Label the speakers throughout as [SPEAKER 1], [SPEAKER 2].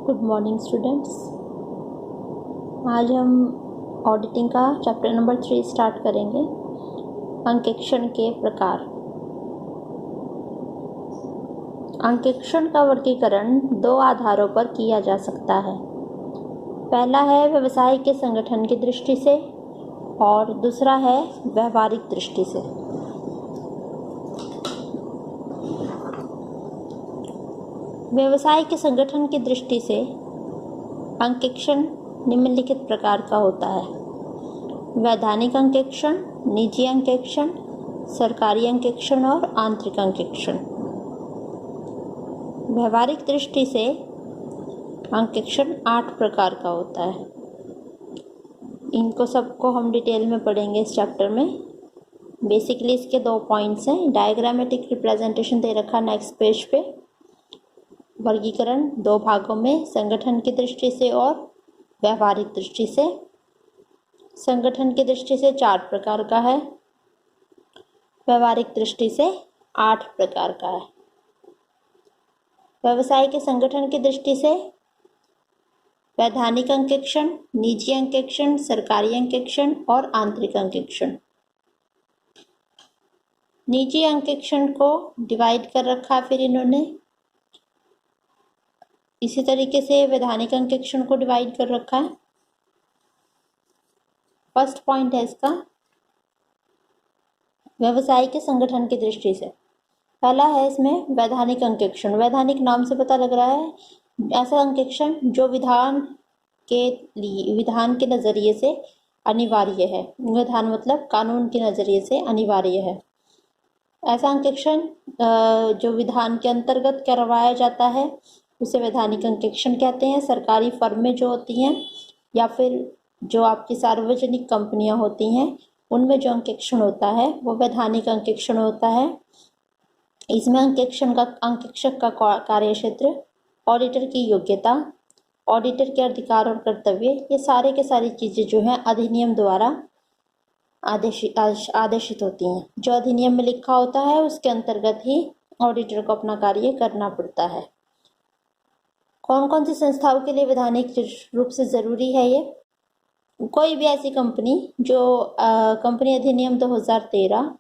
[SPEAKER 1] Good morning students. आज हम auditing का चैप्टर नंबर 3 स्टार्ट करेंगे। अंकेक्षण के प्रकार। अंकेक्षण का वर्गीकरण दो आधारों पर किया जा सकता है। पहला है व्यवसाय के संगठन की दृष्टि से और दूसरा है व्यावहारिक दृष्टि से। व्यवसाय के संगठन की दृष्टि से अंकेक्षण निम्नलिखित प्रकार का होता है: वैधानिक अंकेक्षण, निजी अंकेक्षण, सरकारी अंकेक्षण और आंतरिक अंकेक्षण। व्यावहारिक दृष्टि से अंकेक्षण 8 प्रकार का होता है। इनको सबको हम डिटेल में पढ़ेंगे इस चैप्टर में। बेसिकली इसके 2 पॉइंट्स हैं। डायग्रामेटिक रिप्रेजेंटेशन दे रखा नेक्स्ट पेज पे। वर्गीकरण 2 भागों में, संगठन की दृष्टि से और व्यावहारिक दृष्टि से। संगठन की दृष्टि से 4 प्रकार का है, व्यावहारिक दृष्टि से 8 प्रकार का है। व्यवसाय के संगठन की दृष्टि से वैधानिक अंकेक्षण, निजी अंकेक्षण, सरकारी अंकेक्षण और आंतरिक अंकेक्षण। निजी अंकेक्षण को डिवाइड कर रखा फिर इन्होंने। इसी तरीके से वैधानिक अंकेक्षण को डिवाइड कर रखा है। फर्स्ट पॉइंट है इसका व्यवसाय के संगठन की दृष्टि से। पहला है इसमें वैधानिक अंकेक्षण। वैधानिक नाम से पता लग रहा है ऐसा अंकेक्षण जो विधान के नजरिए से अनिवार्य है। विधान मतलब कानून के नजरिए से अनिवार्य है। ऐसा अंकेक्षण जो विधान के अंतर्गत करवाया जाता है उसे वैधानिक अंकेक्षण कहते हैं। सरकारी फर्में जो होती हैं या फिर जो आपकी सार्वजनिक कंपनियां होती हैं उनमें जो अंकेक्षण होता है वो वैधानिक अंकेक्षण होता है। इसमें अंकेक्षक का कार्य क्षेत्र, ऑडिटर की योग्यता, ऑडिटर के अधिकार और कर्तव्य, ये सारे के सारी चीज़ें जो हैं अधिनियम द्वारा आदेशित होती हैं। जो अधिनियम में लिखा होता है उसके अंतर्गत ही ऑडिटर को अपना कार्य करना पड़ता है। कौन कौन सी संस्थाओं के लिए वैधानिक रूप से ज़रूरी है ये? कोई भी ऐसी कंपनी जो कंपनी अधिनियम 2013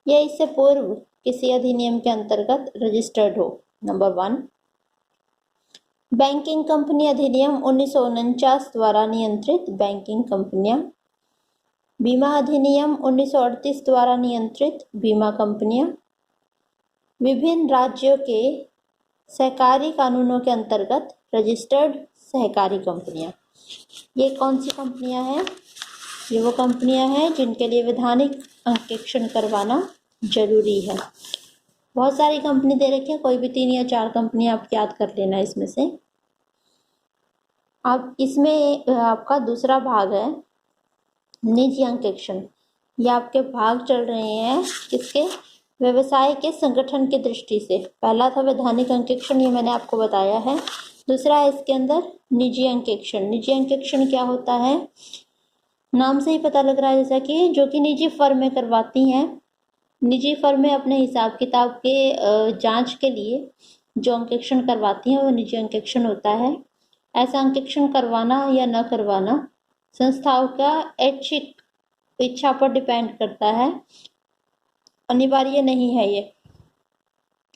[SPEAKER 1] या इससे पूर्व किसी अधिनियम के अंतर्गत रजिस्टर्ड हो। नंबर 1, बैंकिंग कंपनी अधिनियम 1949 द्वारा नियंत्रित बैंकिंग कंपनियां, बीमा अधिनियम 1938 द्वारा नियंत्रित बीमा कंपनियां, विभिन्न राज्यों के सहकारी कानूनों के अंतर्गत रजिस्टर्ड सहकारी कंपनियां। ये कौन सी कंपनियां हैं? ये वो कंपनियां हैं जिनके लिए वैधानिक अंकेक्षण करवाना जरूरी है। बहुत सारी कंपनी दे रखी है, कोई भी 3 या 4 कंपनियां आप याद कर लेना इसमें से। अब इसमें आपका दूसरा भाग है निजी अंकेक्षण। ये आपके भाग चल रहे हैं किसके? व्यवसाय के संगठन की दृष्टि से। पहला था वैधानिक अंकेक्षण, ये मैंने आपको बताया है। दूसरा है इसके अंदर निजी अंकेक्षण। निजी अंकेक्षण क्या होता है? नाम से ही पता लग रहा है जैसा कि जो कि निजी फर्में करवाती हैं। निजी फर्में अपने हिसाब किताब के जांच के लिए जो अंकेक्षण करवाती हैं वो निजी अंकेक्षण होता है। ऐसा अंकेक्षण करवाना या न करवाना संस्थाओं का ऐच्छिक इच्छा पर डिपेंड करता है, अनिवार्य नहीं है ये।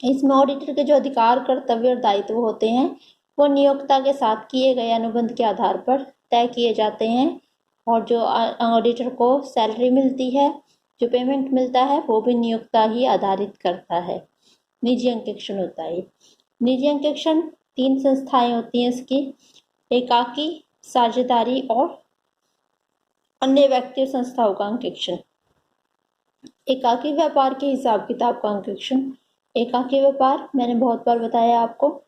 [SPEAKER 1] इसमें ऑडिटर के जो अधिकार, कर्तव्य और दायित्व होते हैं वो नियोक्ता के साथ किए गए अनुबंध के आधार पर तय किए जाते हैं। और जो ऑडिटर को सैलरी मिलती है, जो पेमेंट मिलता है, वो भी नियोक्ता ही आधारित करता है। निजी अंकेक्षण होता है। निजी अंकेक्षण 3 संस्थाएं होती हैं इसकी: एकाकी, साझेदारी और अन्य व्यक्ति और संस्थाओं का अंकेक्षण। एकाकी व्यापार के हिसाब किताब का अंकेक्षण। एकाकी व्यापार मैंने बहुत बार बताया आपको।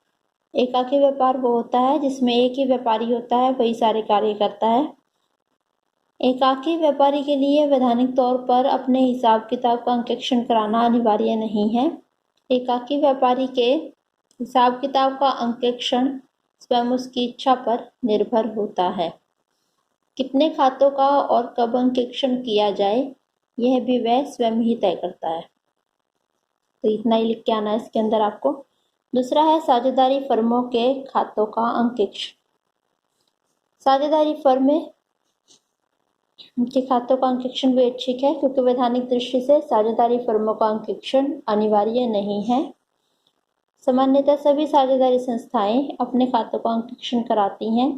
[SPEAKER 1] एकाकी व्यापार वो होता है जिसमें एक ही व्यापारी होता है, वही सारे कार्य करता है। एकाकी व्यापारी के लिए वैधानिक तौर पर अपने हिसाब किताब का अंकेक्षण कराना अनिवार्य नहीं है। एकाकी व्यापारी के हिसाब किताब का अंकेक्षण स्वयं उसकी इच्छा पर निर्भर होता है। कितने खातों का और कब अंकेक्षण किया जाए यह भी वह स्वयं ही तय करता है। तो इतना ही लिख के आना है इसके अंदर आपको। दूसरा है साझेदारी फर्मों के खातों का अंकेक्षण। साझेदारी फर्में के खातों का अंकेक्षण भी ऐच्छिक है, क्योंकि वैधानिक दृष्टि से साझेदारी फर्मों का अंकेक्षण अनिवार्य नहीं है। सामान्यतः सभी साझेदारी संस्थाएं अपने खातों का अंकेक्षण कराती हैं।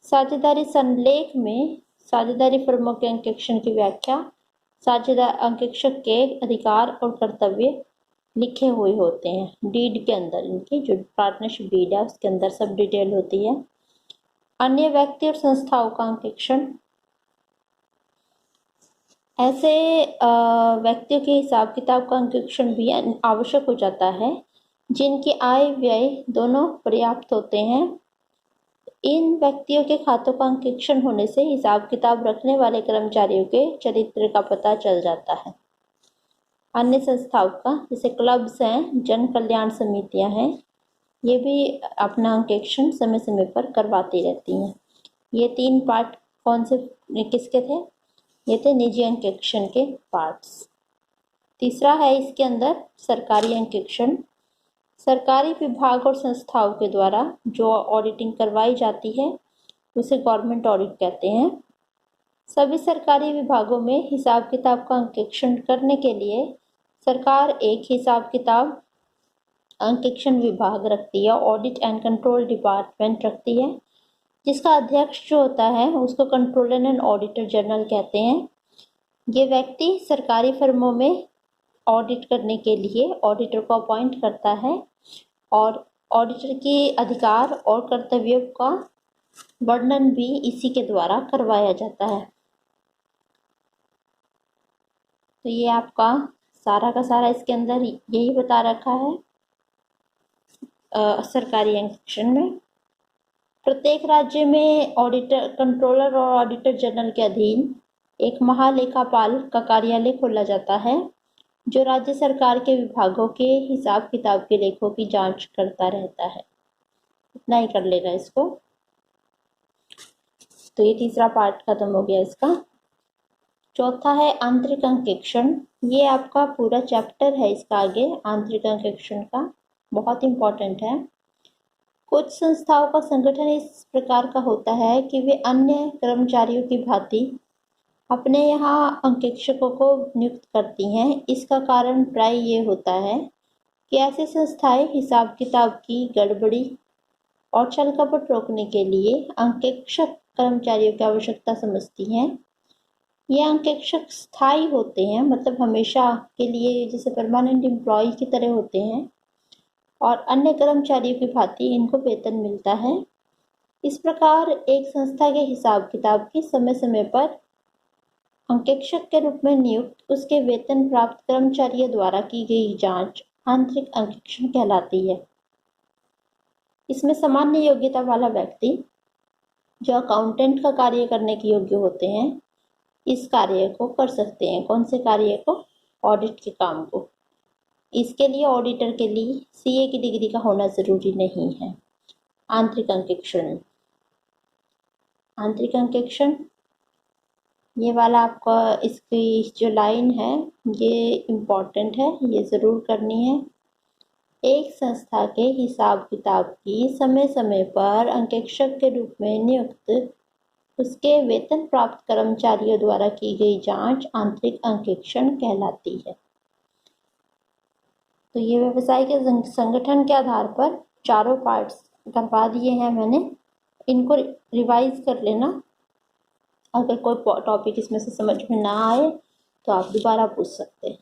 [SPEAKER 1] साझेदारी संलेख में साझेदारी फर्मों के अंकेक्षण की व्याख्या, साझेदार अंकेक्षक के अधिकार और कर्तव्य लिखे हुए होते हैं डीड के अंदर। इनकी जो पार्टनरशिप डीड है उसके अंदर सब डिटेल होती है। अन्य व्यक्ति और संस्थाओं का अंकेक्षण, ऐसे व्यक्तियों के हिसाब किताब का अंकेक्षण भी आवश्यक हो जाता है जिनकी आय व्यय दोनों पर्याप्त होते हैं। इन व्यक्तियों के खातों का अंकेक्षण होने से हिसाब किताब रखने वाले कर्मचारियों के चरित्र का पता चल जाता है। अन्य संस्थाओं का, जैसे क्लब्स हैं, जन कल्याण समितियां हैं, ये भी अपना अंकेक्षण समय समय पर करवाती रहती हैं। ये 3 पार्ट कौन से किसके थे? ये थे निजी अंकेक्षण के पार्ट्स। तीसरा है इसके अंदर सरकारी अंकेक्षण। सरकारी विभाग और संस्थाओं के द्वारा जो ऑडिटिंग करवाई जाती है उसे गवर्नमेंट ऑडिट कहते हैं। सभी सरकारी विभागों में हिसाब किताब का अंकेक्षण करने के लिए सरकार एक हिसाब किताब अंकेक्षण विभाग रखती है, ऑडिट एंड कंट्रोल डिपार्टमेंट रखती है, जिसका अध्यक्ष जो होता है उसको कंट्रोलर एंड ऑडिटर जनरल कहते हैं। ये व्यक्ति सरकारी फर्मों में ऑडिट करने के लिए ऑडिटर को अपॉइंट करता है और ऑडिटर के अधिकार और कर्तव्यों का वर्णन भी इसी के द्वारा करवाया जाता है। तो ये आपका सारा का सारा इसके अंदर यही बता रखा है सरकारी अंकेक्षण में। प्रत्येक राज्य में ऑडिटर, कंट्रोलर और ऑडिटर जनरल के अधीन एक महालेखापाल का कार्यालय खोला जाता है जो राज्य सरकार के विभागों के हिसाब किताब के लेखों की जांच करता रहता है। इतना ही कर लेना इसको। तो ये तीसरा पार्ट खत्म हो गया इसका। चौथा है आंतरिक अंकेक्षण। ये आपका पूरा चैप्टर है इसका आगे, आंतरिक अंकेक्षण का, बहुत इंपॉर्टेंट है। कुछ संस्थाओं का संगठन इस प्रकार का होता है कि वे अन्य कर्मचारियों की भांति अपने यहाँ अंकेक्षकों को नियुक्त करती हैं। इसका कारण प्राय ये होता है कि ऐसी संस्थाएं हिसाब किताब की गड़बड़ी और छल कपट रोकने के लिए अंकेक्षक कर्मचारियों की आवश्यकता समझती हैं। ये अंकेक्षक स्थायी होते हैं, मतलब हमेशा के लिए, जैसे परमानेंट एम्प्लॉय की तरह होते हैं, और अन्य कर्मचारियों की भांति इनको वेतन मिलता है। इस प्रकार एक संस्था के हिसाब किताब की समय समय पर अंकेक्षक के रूप में नियुक्त उसके वेतन प्राप्त कर्मचारियों द्वारा की गई जांच आंतरिक अंकेक्षण कहलाती है। इसमें सामान्य योग्यता वाला व्यक्ति जो अकाउंटेंट का कार्य करने के योग्य होते हैं इस कार्य को कर सकते हैं। कौन से कार्य को? ऑडिट के काम को। इसके लिए ऑडिटर के लिए सीए की डिग्री का होना जरूरी नहीं है। आंतरिक अंकेक्षण, आंतरिक अंकेक्षण ये वाला आपका, इसकी जो लाइन है ये इम्पॉर्टेंट है, ये ज़रूर करनी है। एक संस्था के हिसाब किताब की समय समय पर अंकेक्षक के रूप में नियुक्त उसके वेतन प्राप्त कर्मचारियों द्वारा की गई जांच आंतरिक अंकेक्षण कहलाती है। तो ये व्यवसाय के संगठन के आधार पर चारों पार्ट्स करवा दिए हैं मैंने, इनको रिवाइज कर लेना। अगर कोई टॉपिक इसमें से समझ में ना आए तो आप दोबारा पूछ सकते हैं।